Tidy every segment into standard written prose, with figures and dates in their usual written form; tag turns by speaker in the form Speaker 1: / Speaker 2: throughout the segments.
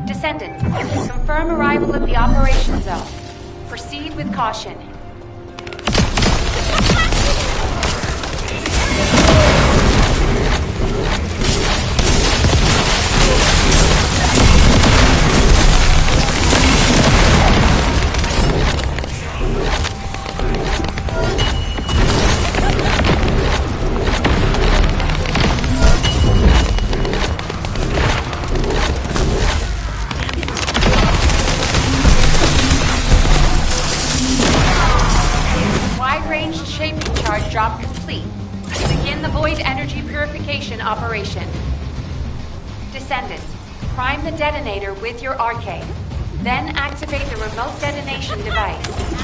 Speaker 1: Descendant, confirm arrival at the operation zone. Proceed with caution. Wide-range shaping charge drop complete. Begin the void energy purification operation. Descendant, prime the detonator with your arcade. Then activate the remote detonation device.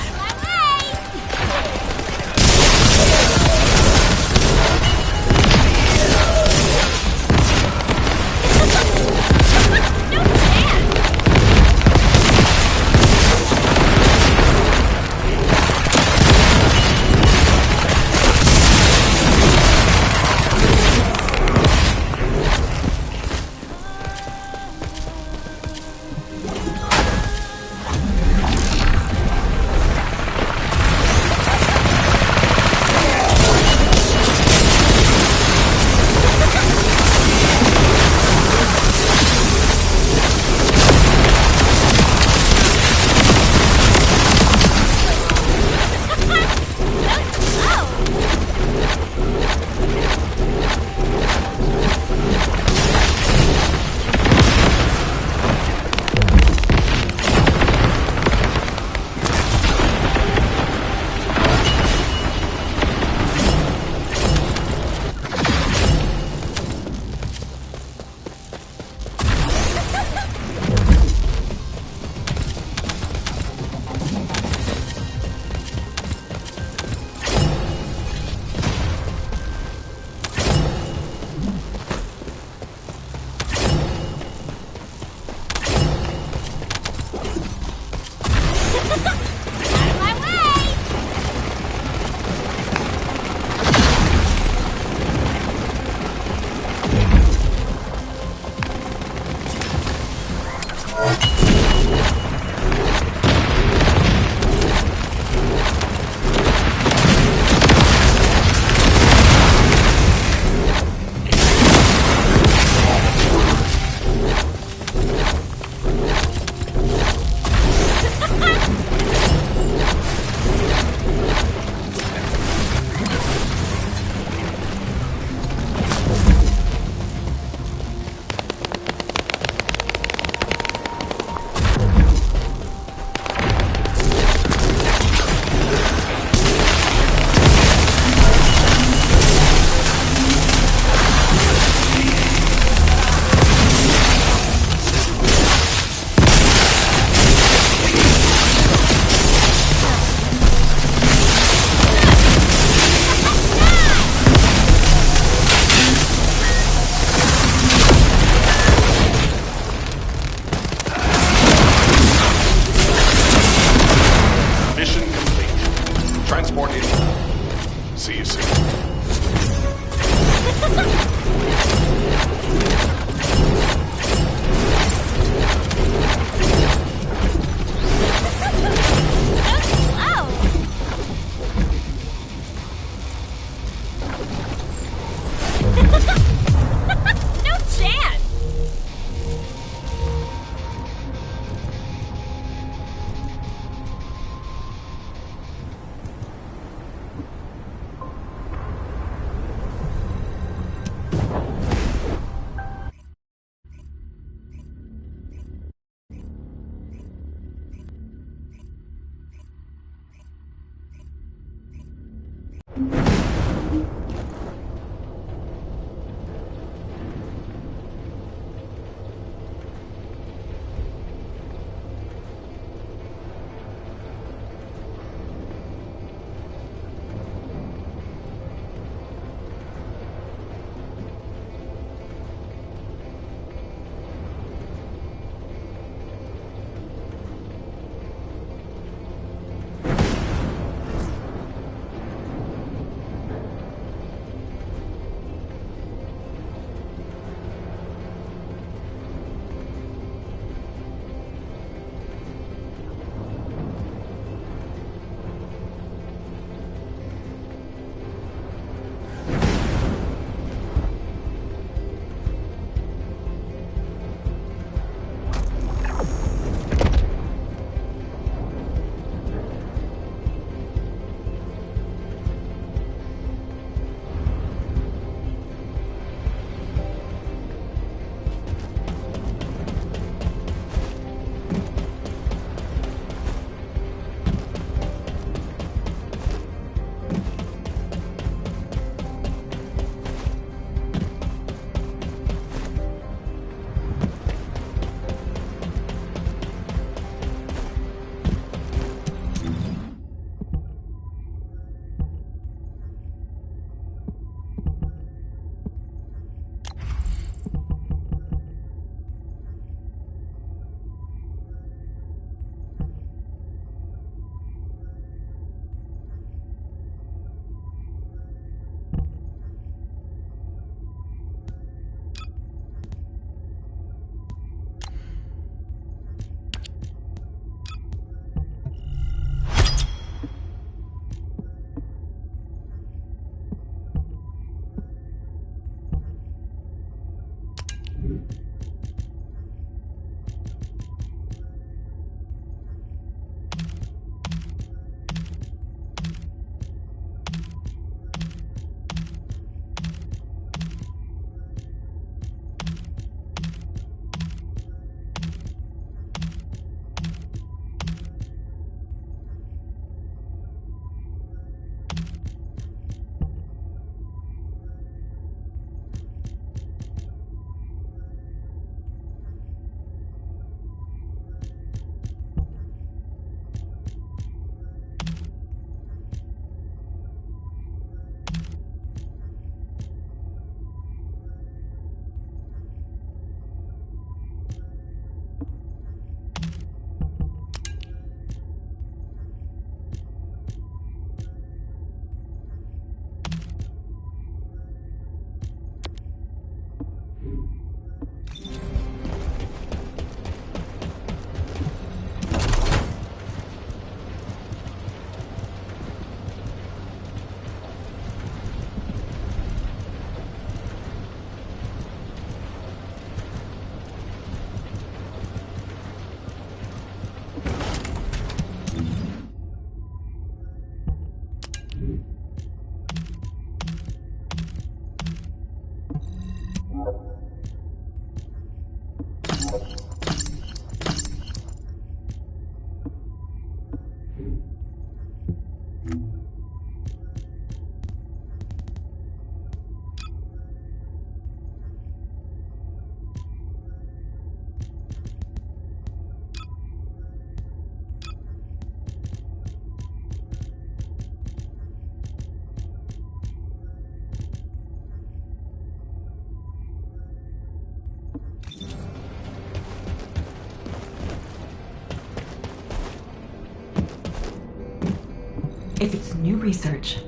Speaker 2: If it's new research,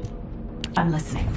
Speaker 2: I'm listening.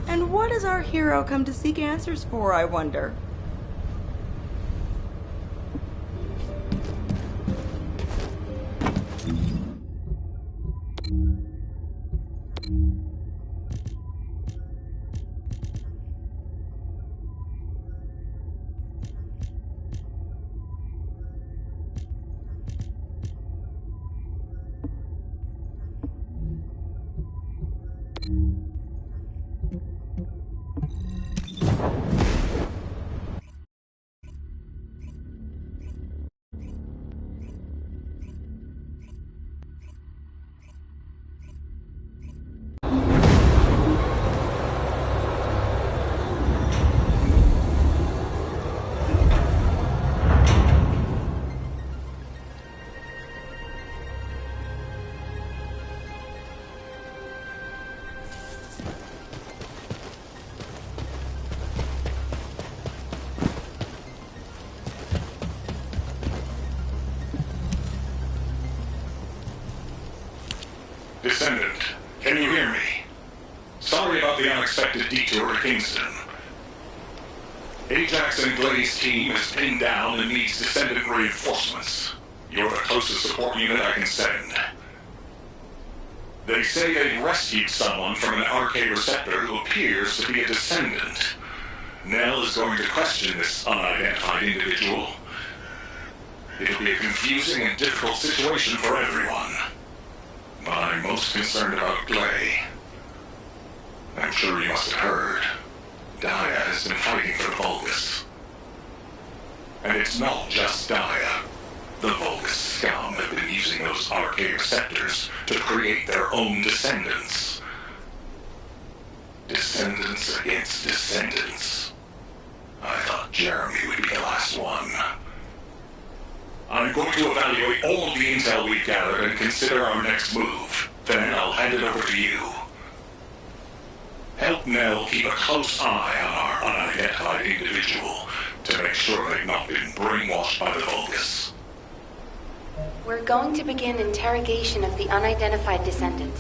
Speaker 3: And what does our hero come to seek answers for, I wonder?
Speaker 4: Descendant, can you hear me? Sorry about the unexpected detour to Kingston. Ajax and Glai's team is pinned down and needs Descendant reinforcements. You're the closest support unit I can send. They say they rescued someone from an RK receptor who appears to be a Descendant. Nell is going to question this unidentified individual. It'll be a confusing and difficult situation for everyone. But I'm most concerned about Glai. I'm sure you must have heard. Daya has been fighting for the Vulgus. And it's not just Daya. The Vulgus scum have been using those RK receptors to create their own descendants. Descendants against descendants. I thought Jeremy would be the last one. I'm going to evaluate all of the intel we've gathered and consider our next move. Then I'll hand it over to you. Help Nell keep a close eye on our unidentified individual to make sure they've not been brainwashed by the Vulgus.
Speaker 1: We're going to begin interrogation of the unidentified descendant.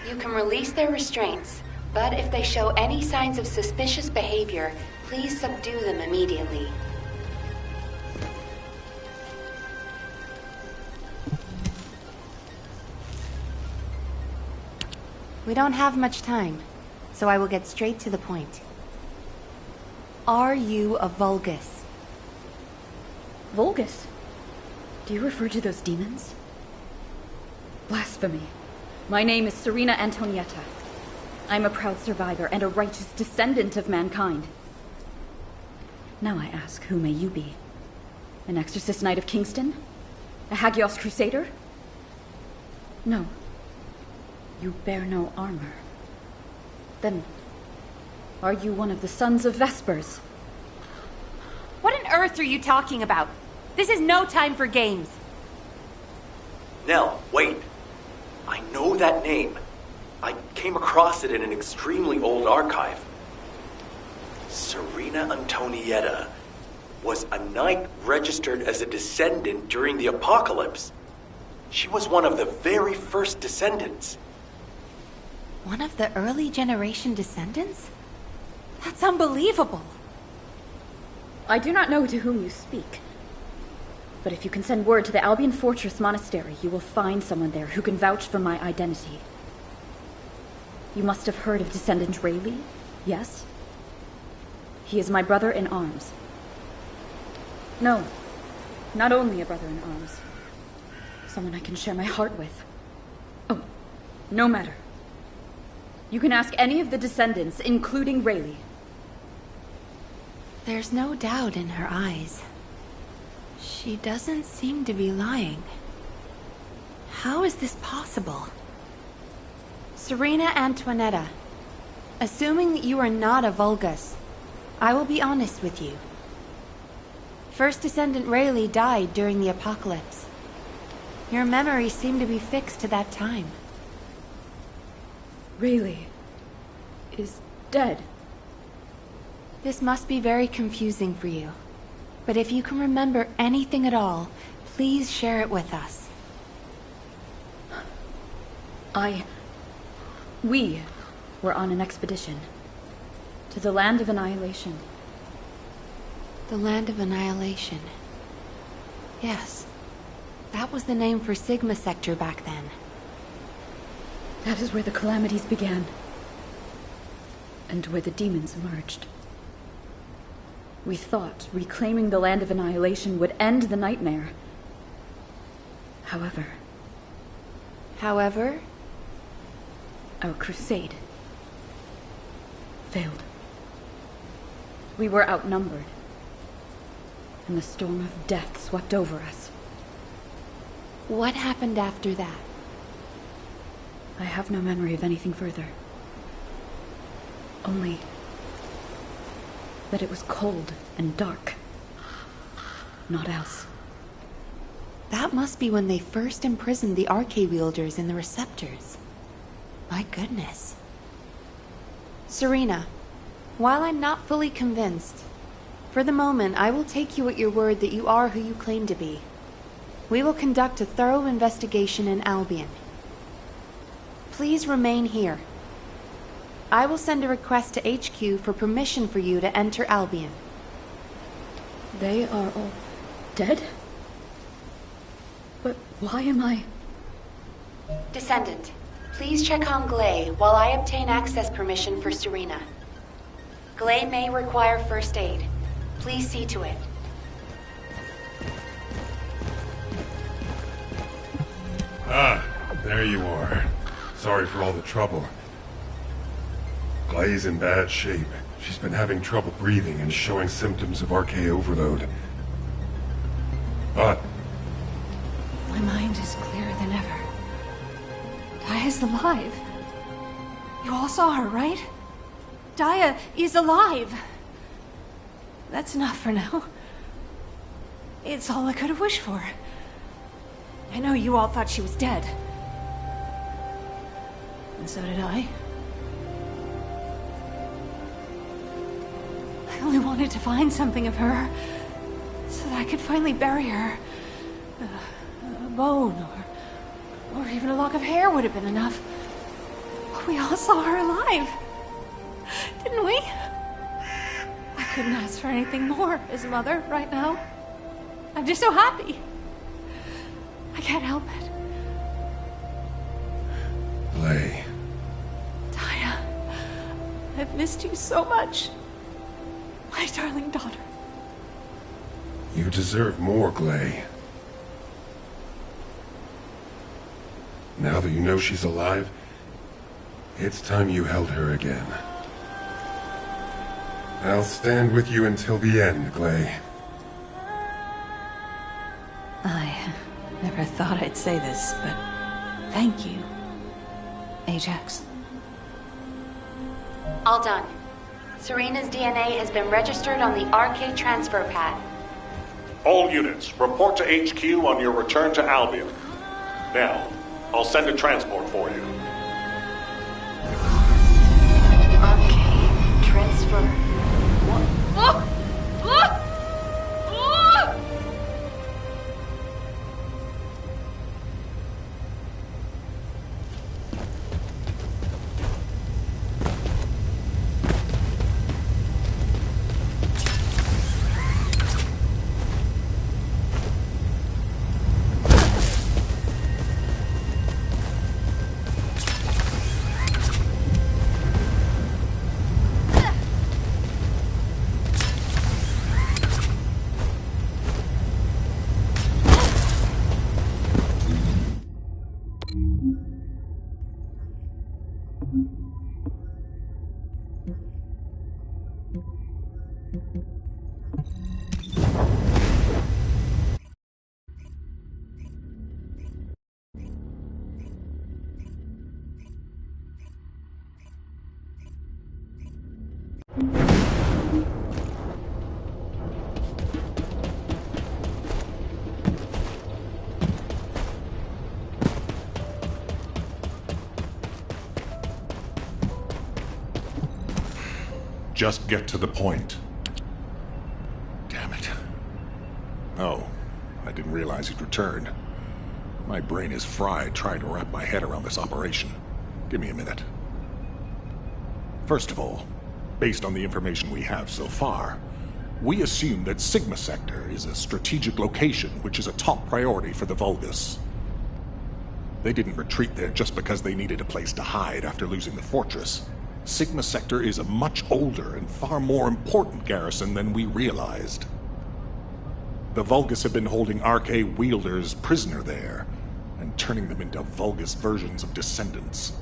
Speaker 1: You can release their restraints, but if they show any signs of suspicious behavior, please subdue them immediately. We don't have much time, so I will get straight to the point. Are you a Vulgus?
Speaker 5: Vulgus? Do you refer to those demons? Blasphemy. My name is Serena Antonietta. I'm a proud survivor and a righteous descendant of mankind. Now I ask, who may you be? An exorcist knight of Kingston? A Hagios crusader? No. You bear no armor. Then, Are you one of the sons of Vespers?
Speaker 1: What on earth are you talking about? This is no time for games.
Speaker 6: Nell, wait. I know that name. I came across it in an extremely old archive. Serena Antonietta was a knight registered as a descendant during the apocalypse. She was one of the very first descendants.
Speaker 1: One of the early generation descendants? That's unbelievable.
Speaker 5: I do not know to whom you speak. But if you can send word to the Albion Fortress Monastery, you will find someone there who can vouch for my identity. You must have heard of Descendant Rayleigh, yes? He is my brother in arms. No, not only a brother in arms. Someone I can share my heart with. Oh, no matter. You can ask any of the descendants, including Rayleigh.
Speaker 1: There's no doubt in her eyes. She doesn't seem to be lying. How is this possible? Serena Antoinetta, assuming that you are not a Vulgus, I will be honest with you. First Descendant Rayleigh died during the apocalypse. Your memories seem to be fixed to that time.
Speaker 5: Rayleigh is dead.
Speaker 1: This must be very confusing for you. But if you can remember anything at all, please share it with us.
Speaker 5: We were on an expedition to the Land of Annihilation.
Speaker 1: The Land of Annihilation. Yes. That was the name for Sigma Sector back then.
Speaker 5: That is where the calamities began. And where the demons emerged. We thought reclaiming the Land of Annihilation would end the nightmare. However, our crusade failed. We were outnumbered, and the storm of death swept over us.
Speaker 1: What happened after that?
Speaker 5: I have no memory of anything further. Only that it was cold and dark. Not else.
Speaker 1: That must be when they first imprisoned the Arche-wielders in the receptors. My goodness. Serena, while I'm not fully convinced, for the moment I will take you at your word that you are who you claim to be. We will conduct a thorough investigation in Albion. Please remain here. I will send a request to HQ for permission for you to enter Albion.
Speaker 5: They are all dead? But why am I...
Speaker 1: Descendant, please check on Glay while I obtain access permission for Serena. Glay may require first aid. Please see to it.
Speaker 7: Ah, there you are. Sorry for all the trouble. Glay's in bad shape. She's been having trouble breathing and showing symptoms of Arche overload. But
Speaker 8: my mind is clearer than ever. Daya's alive. You all saw her, right? Daya is alive. That's enough for now. It's all I could have wished for. I know you all thought she was dead. And so did I. I only wanted to find something of her, so that I could finally bury her. A bone, or even a lock of hair would have been enough. We all saw her alive, didn't we? I couldn't ask for anything more as a mother right now. I'm just so happy. I can't help it.
Speaker 7: Glay.
Speaker 8: Daya, I've missed you so much. My darling daughter.
Speaker 7: You deserve more, Glay. Now that you know she's alive, it's time you held her again. I'll stand with you until the end, Glay.
Speaker 8: I never thought I'd say this, but thank you, Ajax.
Speaker 1: All done. Serena's DNA has been registered on the RK transfer pad.
Speaker 9: All units, report to HQ on your return to Albion. Now, I'll send a transport for you.
Speaker 1: RK transfer. What?
Speaker 9: Just get to the point. Damn it. Oh, I didn't realize he'd returned. My brain is fried trying to wrap my head around this operation. Give me a minute. First of all, based on the information we have so far, we assume that Sigma Sector is a strategic location which is a top priority for the Vulgus. They didn't retreat there just because they needed a place to hide after losing the fortress. Sigma Sector is a much older and far more important garrison than we realized. The Vulgus have been holding RK wielders prisoner there, and turning them into Vulgus versions of Descendants.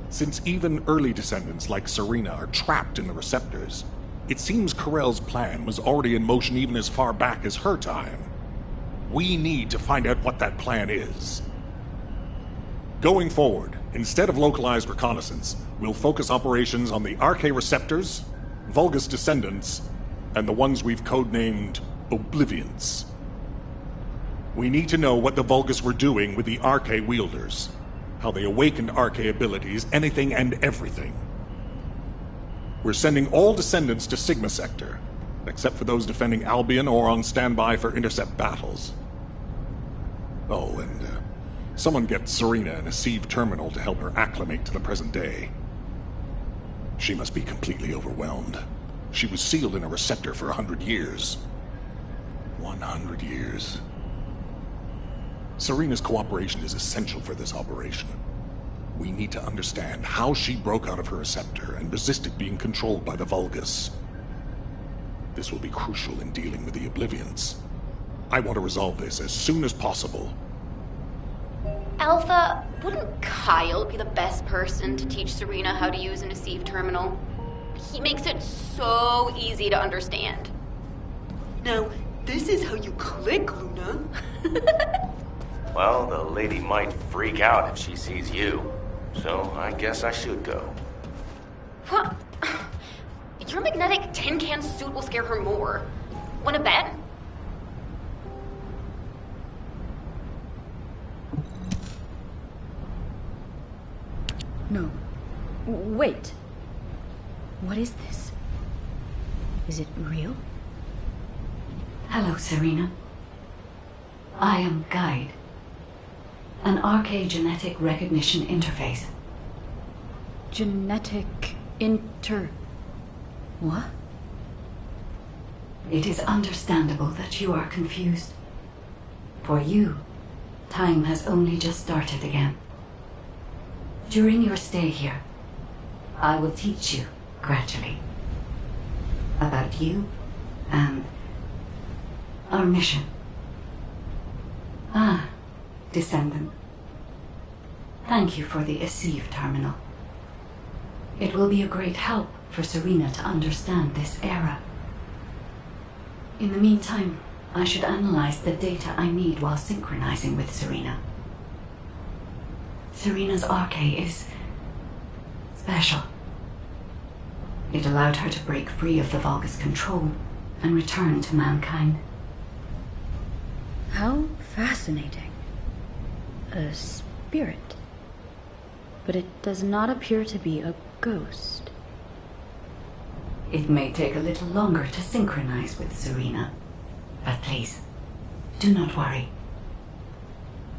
Speaker 9: Since even early Descendants like Serena are trapped in the receptors, it seems Corell's plan was already in motion even as far back as her time. We need to find out what that plan is. Going forward, instead of localized reconnaissance, we'll focus operations on the RK receptors, Vulgus Descendants, and the ones we've codenamed Oblivions. We need to know what the Vulgus were doing with the RK wielders, how they awakened RK abilities, anything and everything. We're sending all Descendants to Sigma Sector, except for those defending Albion or on standby for intercept battles. Oh, and someone get Serena in a sieve terminal to help her acclimate to the present day. She must be completely overwhelmed. She was sealed in a receptor for 100 years. 100 years. Serena's cooperation is essential for this operation. We need to understand how she broke out of her receptor and resisted being controlled by the Vulgus. This will be crucial in dealing with the Oblivions. I want to resolve this as soon as possible.
Speaker 10: Alpha, wouldn't Kyle be the best person to teach Serena how to use an Sieve terminal? He makes it so easy to understand.
Speaker 3: Now, this is how you click, Luna.
Speaker 6: Well, the lady might freak out if she sees you. So I guess I should go.
Speaker 10: What? Your magnetic tin can suit will scare her more. Wanna bet?
Speaker 5: No. Wait. What is this? Is it real?
Speaker 2: Hello, Serena. I am Guide, an RK genetic recognition interface.
Speaker 5: Genetic What?
Speaker 2: It is understandable that you are confused. For you, time has only just started again. During your stay here, I will teach you, gradually, about you and our mission. Ah, Descendant. Thank you for the Sieve terminal. It will be a great help for Serena to understand this era. In the meantime, I should analyze the data I need while synchronizing with Serena. Serena's RK is special. It allowed her to break free of the Volga's control and return to mankind.
Speaker 5: How fascinating. A spirit. But it does not appear to be a ghost.
Speaker 2: It may take a little longer to synchronize with Serena, but please, do not worry.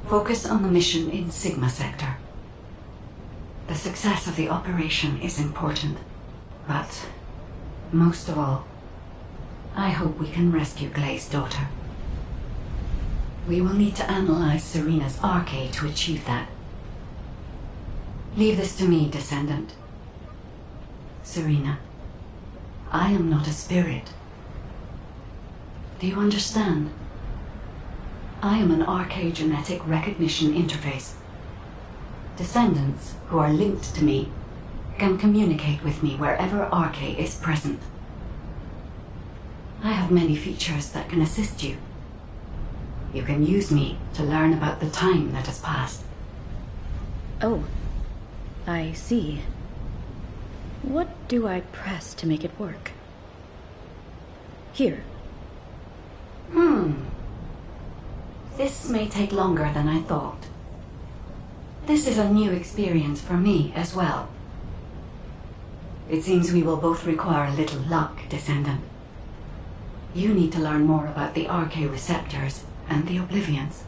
Speaker 2: Focus on the mission in Sigma Sector. The success of the operation is important, but most of all, I hope we can rescue Glay's daughter. We will need to analyze Serena's arcade to achieve that. Leave this to me, Descendant. Serena, I am not a spirit. Do you understand? I am an arcade genetic recognition interface. Descendants who are linked to me can communicate with me wherever Arche is present. I have many features that can assist you. You can use me to learn about the time that has passed.
Speaker 5: Oh, I see. What do I press to make it work? Here.
Speaker 2: This may take longer than I thought. This is a new experience for me as well. It seems we will both require a little luck, Descendant. You need to learn more about the Arche receptors and the Oblivions.